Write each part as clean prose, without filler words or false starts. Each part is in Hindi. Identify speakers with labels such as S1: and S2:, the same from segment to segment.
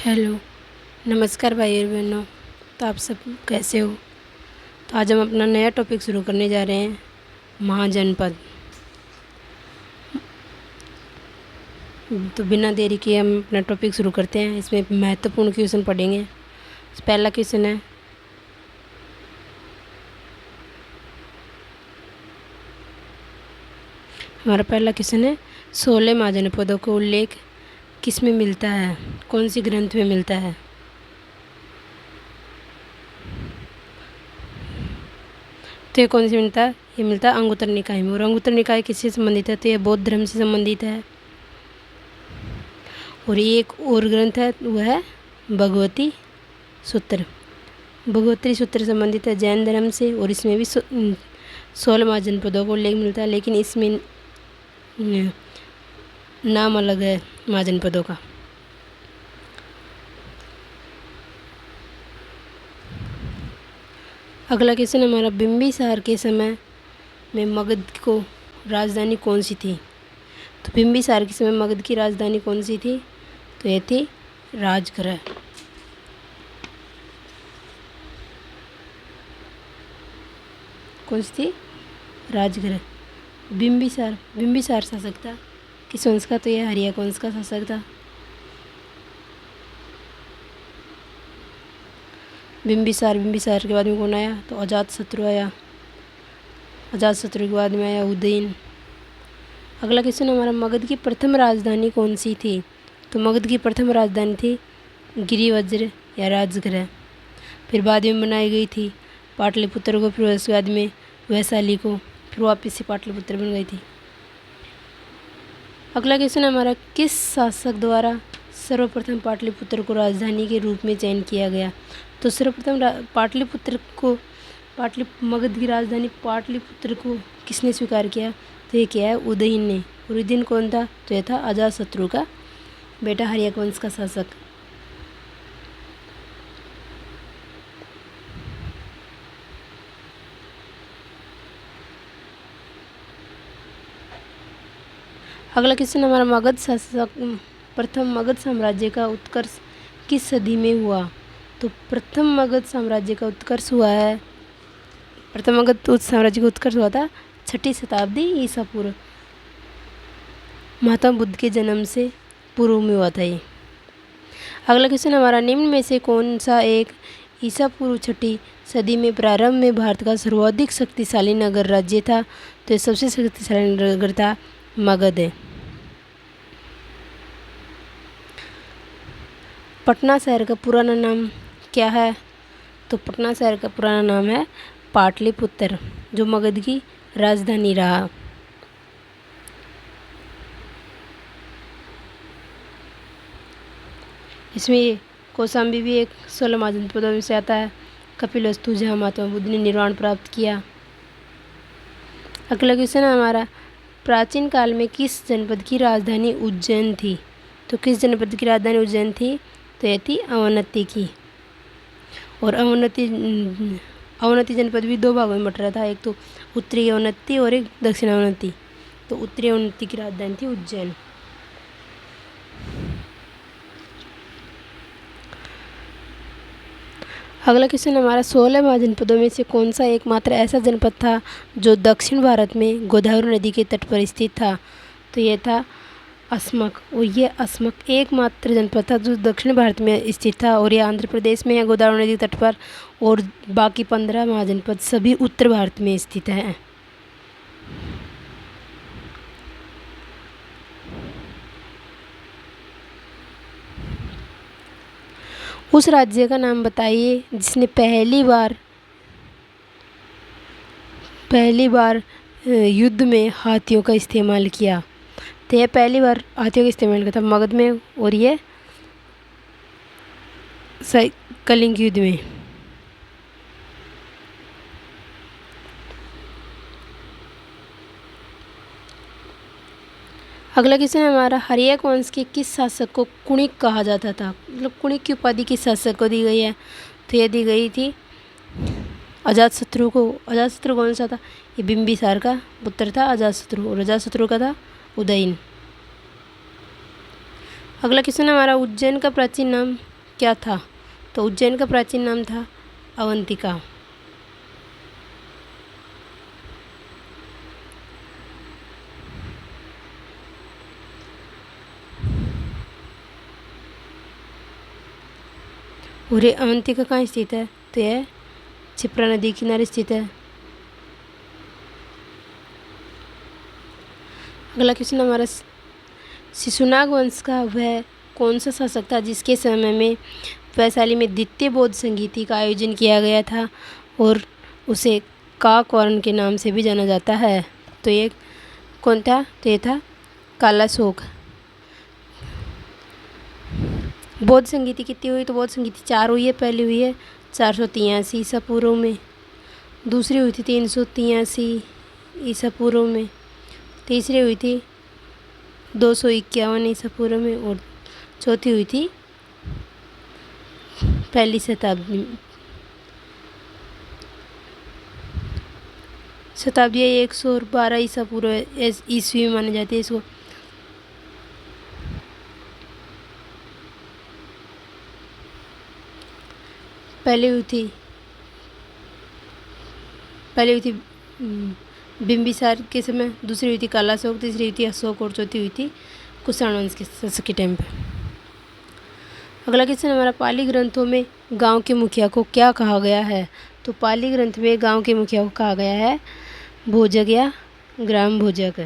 S1: हेलो, नमस्कार भाई और बहनों। तो आप सब कैसे हो? तो आज हम अपना नया टॉपिक शुरू करने जा रहे हैं, महाजनपद। तो बिना देरी के हम अपना टॉपिक शुरू करते हैं। इसमें महत्वपूर्ण क्वेश्चन पढ़ेंगे। पहला क्वेश्चन है, हमारा पहला क्वेश्चन है, 16 महाजनपदों का उल्लेख किस में मिलता है? कौन सी ग्रंथ में मिलता है? तो ये कौन सी मिलता है? ये मिलता है अंगुत्तर निकाय में। और अंगुत्तर निकाय किससे संबंधित है? तो ये बौद्ध धर्म से संबंधित है। और ये एक और ग्रंथ है, वह है भगवती सूत्र। भगवती सूत्र संबंधित है जैन धर्म से। और इसमें भी 16 महाजनपदों को उल्लेख मिलता है, लेकिन इसमें नाम अलग है महाजनपदों का। अगला क्वेश्चन हमारा, बिंबिसार के समय में मगध को राजधानी कौन सी थी? तो बिंबिसार के समय मगध की राजधानी कौन सी थी? तो यह थी राजगृह। कौन सी थी? राजगृह। बिंबिसार शासक था किस वंश का? तो यह हर्यक वंश का शासक था। बिंबिसार के बाद में कौन आया? तो अजातशत्रु आया। अजातशत्रु के बाद में आया उदयन। अगला क्वेश्चन हमारा, मगध की प्रथम राजधानी कौन सी थी? तो मगध की प्रथम राजधानी थी गिरिवज्र या राजगृह। फिर बाद में बनाई गई थी पाटलिपुत्र को, फिर उसके बाद में वैशाली को, फिर वापस से पाटलिपुत्र बन गई थी। अगला क्वेश्चन हमारा, किस शासक द्वारा सर्वप्रथम पाटलिपुत्र को राजधानी के रूप में चयन किया गया? तो सर्वप्रथम पाटलिपुत्र को मगध की राजधानी पाटलिपुत्र को किसने स्वीकार किया? तो ये किया है उदयन ने। और उदयन कौन था? तो यह था अजातशत्रु का बेटा, हर्यक वंश का शासक। अगला क्वेश्चन हमारा, प्रथम मगध साम्राज्य का उत्कर्ष किस सदी में हुआ? तो प्रथम मगध साम्राज्य का उत्कर्ष हुआ है, प्रथम मगध साम्राज्य का उत्कर्ष हुआ था 6ठी शताब्दी ईसा पूर्व। महात्मा बुद्ध के जन्म से पूर्व में हुआ था ये। अगला क्वेश्चन हमारा, निम्न में से कौन सा एक ईसा पूर्व 6ठी सदी में प्रारंभ में भारत का सर्वाधिक शक्तिशाली नगर राज्य था? तो ये सबसे शक्तिशाली नगर था मगध है। पटना शहर का पुराना नाम क्या है? तो पटना शहर का पुराना नाम है पाटलिपुत्र, जो मगध की राजधानी रहा। इसमें कौशाम्बी भी एक 16 महाजनपदों में से आता है। कपिलवस्तु, जहाँ महात्मा बुद्ध ने निर्वाण प्राप्त किया। अगला क्वेश्चन है हमारा, प्राचीन काल में किस जनपद की राजधानी उज्जैन थी? तो किस जनपद की राजधानी उज्जैन थी? तो यह थी अवंती की। और अवंती जनपद भी 2 भागों में बट रहा था, एक तो उत्तरी अवंती और एक दक्षिण अवंती। तो उत्तरी अवंती की राजधानी थी उज्जैन। अगला क्वेश्चन हमारा, 16 महाजनपदों में से कौन सा एकमात्र ऐसा जनपद था जो दक्षिण भारत में गोदावरी नदी के तट पर स्थित था? तो यह था अस्मक। और यह अस्मक एकमात्र जनपद था जो दक्षिण भारत में स्थित था, और यह आंध्र प्रदेश में है गोदावरी नदी तट पर। और बाकी 15 महाजनपद सभी उत्तर भारत में स्थित हैं। उस राज्य का नाम बताइए जिसने पहली बार युद्ध में हाथियों का इस्तेमाल किया। तो यह पहली बार हाथियों का इस्तेमाल किया था मगध में, और ये कलिंग युद्ध में। अगला क्वेश्चन हमारा, हर्यक वंश के किस शासक को कुणिक कहा जाता था? मतलब कुणिक की उपाधि किस शासक को दी गई है? तो यह दी गई थी अजातशत्रु को। अजातशत्रु कौन सा था? ये बिंबिसार का पुत्र था अजातशत्रु, और अजातशत्रु का था उदयन। अगला क्वेश्चन हमारा, उज्जैन का प्राचीन नाम क्या था? तो उज्जैन का प्राचीन नाम था अवंतिका। और ये अवंतिका कहाँ स्थित है? तो यह क्षिप्रा नदी के किनारे स्थित है। अगला क्वेश्चन हमारा, शिशुनाग वंश का वह कौन सा शासक था जिसके समय में वैशाली में द्वितीय बौद्ध संगीति का आयोजन किया गया था और उसे काकवर्ण के नाम से भी जाना जाता है? तो ये कौन था? तो ये था कालाशोक। बौद्ध संगीति कितनी हुई? तो बौद्ध संगीति 4 हुई है। पहली हुई है 483 ईसा पूर्व में, दूसरी हुई थी 383 ईसा पूर्व में, तीसरी हुई थी 251 ईसा पूर्व में और चौथी हुई थी पहली शताब्दी 112 ईसा पूर्व ईस्वी में मानी जाती है इसको। पहली हुई थी बिंबिसार के समय, दूसरी हुई थी कालाशोक, तीसरी हुई थी अशोक और चौथी हुई थी कुषाण वंश के शासक के टाइम पे। अगला क्वेश्चन हमारा, पाली ग्रंथों में गांव के मुखिया को क्या कहा गया है? तो पाली ग्रंथ में गांव के मुखिया को कहा गया है भोजक या ग्राम भोजक।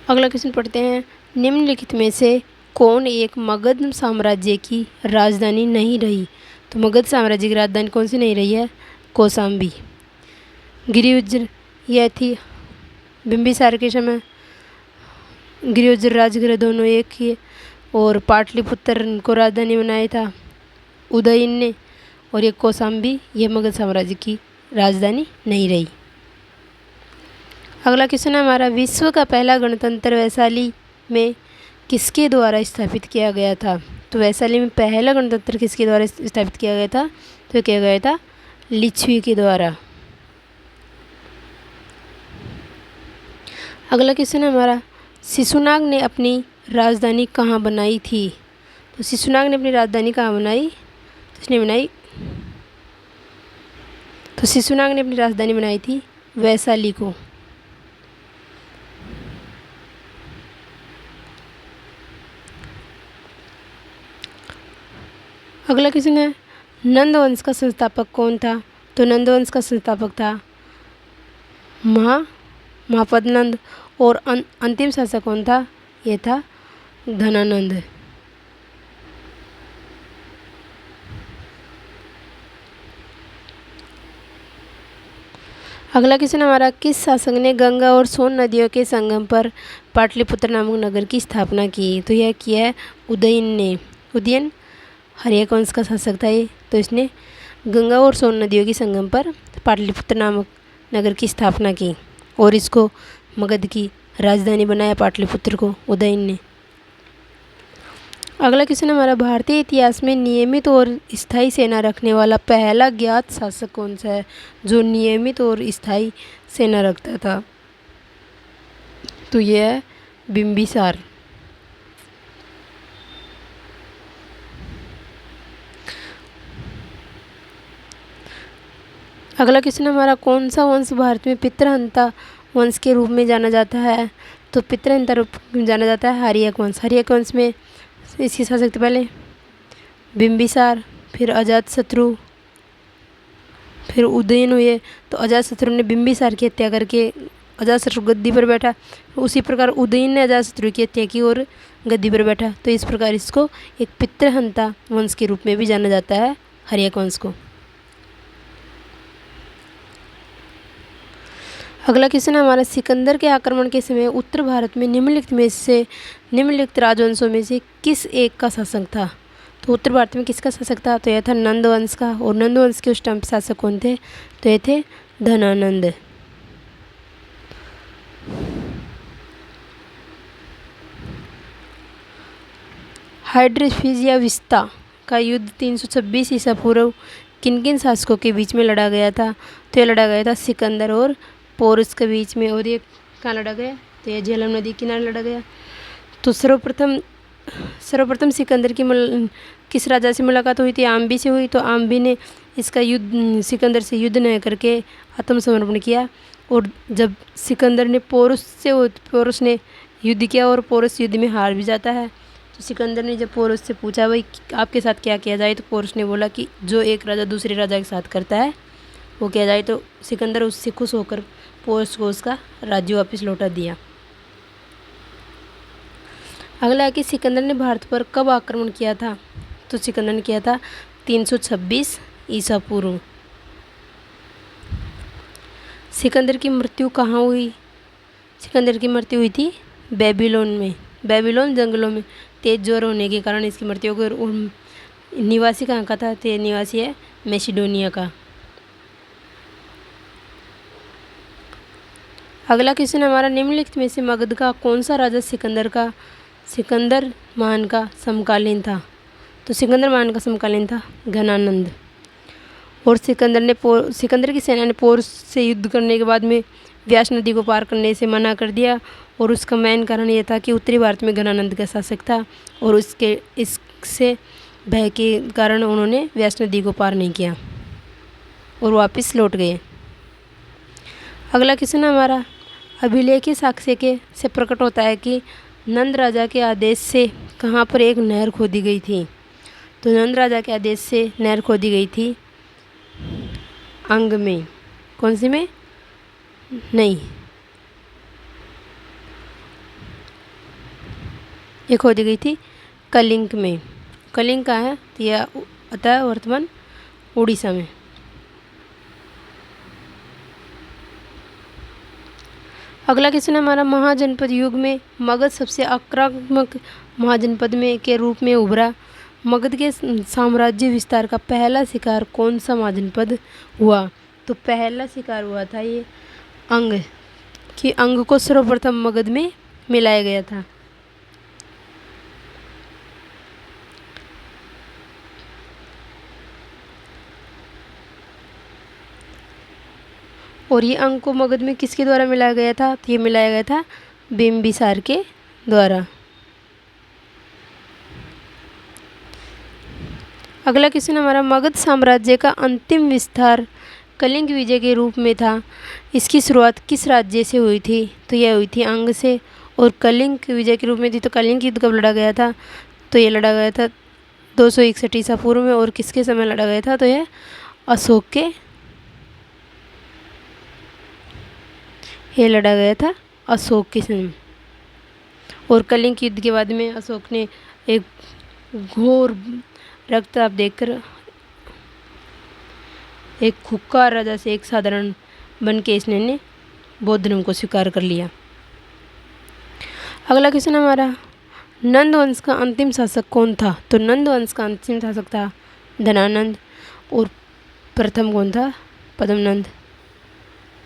S1: अगला क्वेश्चन पढ़ते हैं, निम्नलिखित में से कौन एक मगध साम्राज्य की राजधानी नहीं रही? तो मगध साम्राज्य की राजधानी कौन सी नहीं रही है? कौशाम्बी। गिरिउज्र, यह थी बिंबिसार के समय गिरिउज्र राजगृह दोनों एक ही, और पाटलिपुत्र को राजधानी बनाया था उदयन ने, और ये कौशाम्बी, यह मगध साम्राज्य की राजधानी नहीं रही। अगला क्वेश्चन है हमारा, विश्व का पहला गणतंत्र वैशाली में किसके द्वारा स्थापित किया गया था? तो वैशाली में पहला गणतंत्र किसके द्वारा स्थापित किया गया था? तो किया गया था लिच्छवी के द्वारा। अगला क्वेश्चन है हमारा, शिशुनाग ने अपनी राजधानी कहाँ बनाई थी? तो शिशुनाग ने अपनी राजधानी कहाँ बनाई? तो शिशुनाग ने अपनी राजधानी बनाई थी वैशाली को। अगला क्वेश्चन है, नंद वंश का संस्थापक कौन था? तो नंद वंश का संस्थापक था महापद नंद, और अंतिम शासक कौन था? यह था धनानंद। अगला क्वेश्चन हमारा, किस शासक ने गंगा और सोन नदियों के संगम पर पाटलिपुत्र नामक नगर की स्थापना की? तो यह किया है उदयन ने। उदयन हर्यक वंश का शासक था ये। तो इसने गंगा और सोन नदियों के संगम पर पाटलिपुत्र नामक नगर की स्थापना की और इसको मगध की राजधानी बनाया पाटलिपुत्र को उदयन ने। अगला क्वेश्चन हमारा, भारतीय इतिहास में नियमित और स्थायी सेना रखने वाला पहला ज्ञात शासक कौन सा है जो नियमित और स्थायी सेना रखता था? तो यह है बिंबिसार। अगला क्वेश्चन हमारा, कौन सा वंश भारत में पितृहंता वंश के रूप में जाना जाता है? तो पितृहंता रूप में जाना जाता है हर्यक वंश। हर्यक वंश में इसके शासक थे पहले बिंबिसार, फिर अजातशत्रु, फिर उदयन हुए। तो अजातशत्रु ने बिंबिसार की हत्या करके अजातशत्रु गद्दी पर बैठा, उसी प्रकार उदयन ने अजातशत्रु की हत्या की और गद्दी पर बैठा। तो इस प्रकार इसको एक पितृहंता वंश के रूप में भी जाना जाता है हर्यक वंश को। अगला क्वेश्चन हमारा, सिकंदर के आक्रमण के समय उत्तर भारत में निम्नलिखित राजवंशों में से किस एक का शासक था? तो उत्तर भारत में किसका शासक था? तो यह था नंद वंश का। और नंद वंश के उस टाइम शासक कौन थे? तो ये थे धनानंद। हाइड्रोफीज या विस्ता का युद्ध 326 ईसा पूर्व किन किन शासकों के बीच में लड़ा गया था? तो यह लड़ा गया था सिकंदर और पोरस के बीच में। और ये कहाँ लड़ा गया? तो यह झेलम नदी किनारे लड़ा गया। तो सर्वप्रथम सिकंदर की किस राजा से मुलाकात हुई थी? आम्बी से हुई। तो आम्बी ने इसका सिकंदर से युद्ध न करके आत्मसमर्पण किया। और जब सिकंदर ने पोरस ने युद्ध किया और पोरस युद्ध में हार भी जाता है, तो सिकंदर ने जब पोरस से पूछा भाई आपके साथ क्या किया जाए, तो पोरस ने बोला कि जो एक राजा दूसरे राजा के साथ करता है वो किया जाए। तो सिकंदर उससे खुश होकर पोरस को उसका राज्य वापस लौटा दिया। अगला है कि सिकंदर ने भारत पर कब आक्रमण किया था? तो सिकंदर ने किया था 326 ईसा पूर्व। सिकंदर की मृत्यु कहाँ हुई? सिकंदर की मृत्यु हुई थी बेबीलोन में। बेबीलोन जंगलों में तेज ज्वर होने के कारण इसकी मृत्यु हो गई। निवासी कहाँ का था? तो निवासी है मैसिडोनिया का। अगला क्वेश्चन हमारा, निम्नलिखित में से मगध का कौन सा राजा सिकंदर महान का समकालीन था? तो सिकंदर महान का समकालीन था घनानंद। और सिकंदर की सेना ने पोरस से युद्ध करने के बाद में व्यास नदी को पार करने से मना कर दिया। और उसका मेन कारण यह था कि उत्तरी भारत में घनानंद का शासक था और इससे भय के कारण उन्होंने व्यास नदी को पार नहीं किया और वापस लौट गए। अगला क्वेश्चन हमारा, अभिलेखीय साक्ष्य से प्रकट होता है कि नंद राजा के आदेश से कहाँ पर एक नहर खोदी गई थी? तो नंद राजा के आदेश से नहर खोदी गई थी अंग में। कौन सी में? नहीं, ये खोदी गई थी कलिंग में। कलिंग कहाँ है? तो यह आता है वर्तमान उड़ीसा में। अगला क्वेश्चन हमारा, महाजनपद युग में मगध सबसे आक्रामक महाजनपद में के रूप में उभरा। मगध के साम्राज्य विस्तार का पहला शिकार कौन सा महाजनपद हुआ? तो पहला शिकार हुआ था ये अंग को सर्वप्रथम मगध में मिलाया गया था। और ये अंग को मगध में किसके द्वारा मिलाया गया था? तो ये मिलाया गया था बिम्बिसार के द्वारा। अगला क्वेश्चन हमारा, मगध साम्राज्य का अंतिम विस्तार कलिंग विजय के रूप में था। इसकी शुरुआत किस राज्य से हुई थी? तो यह हुई थी अंग से। और कलिंग विजय के रूप में थी। तो कलिंग युद्ध कब लड़ा गया था? तो ये लड़ा गया था 261 ईसा पूर्व में। और किसके समय लड़ा गया था? तो यह अशोक के लड़ा गया था अशोक के समय। और कलिंग युद्ध के बाद में अशोक ने एक घोर रक्तपात देखकर एक खुक्कार राजा से एक साधारण बन के इसने बौद्ध धर्म को स्वीकार कर लिया। अगला क्वेश्चन हमारा, नंद वंश का अंतिम शासक कौन था? तो नंद वंश का अंतिम शासक था धनानंद। और प्रथम कौन था? पद्मनंद।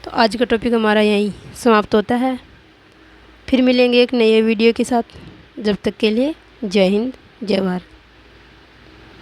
S1: तो आज का टॉपिक हमारा यहीं समाप्त होता है। फिर मिलेंगे एक नए वीडियो के साथ। जब तक के लिए जय हिंद, जय भारत।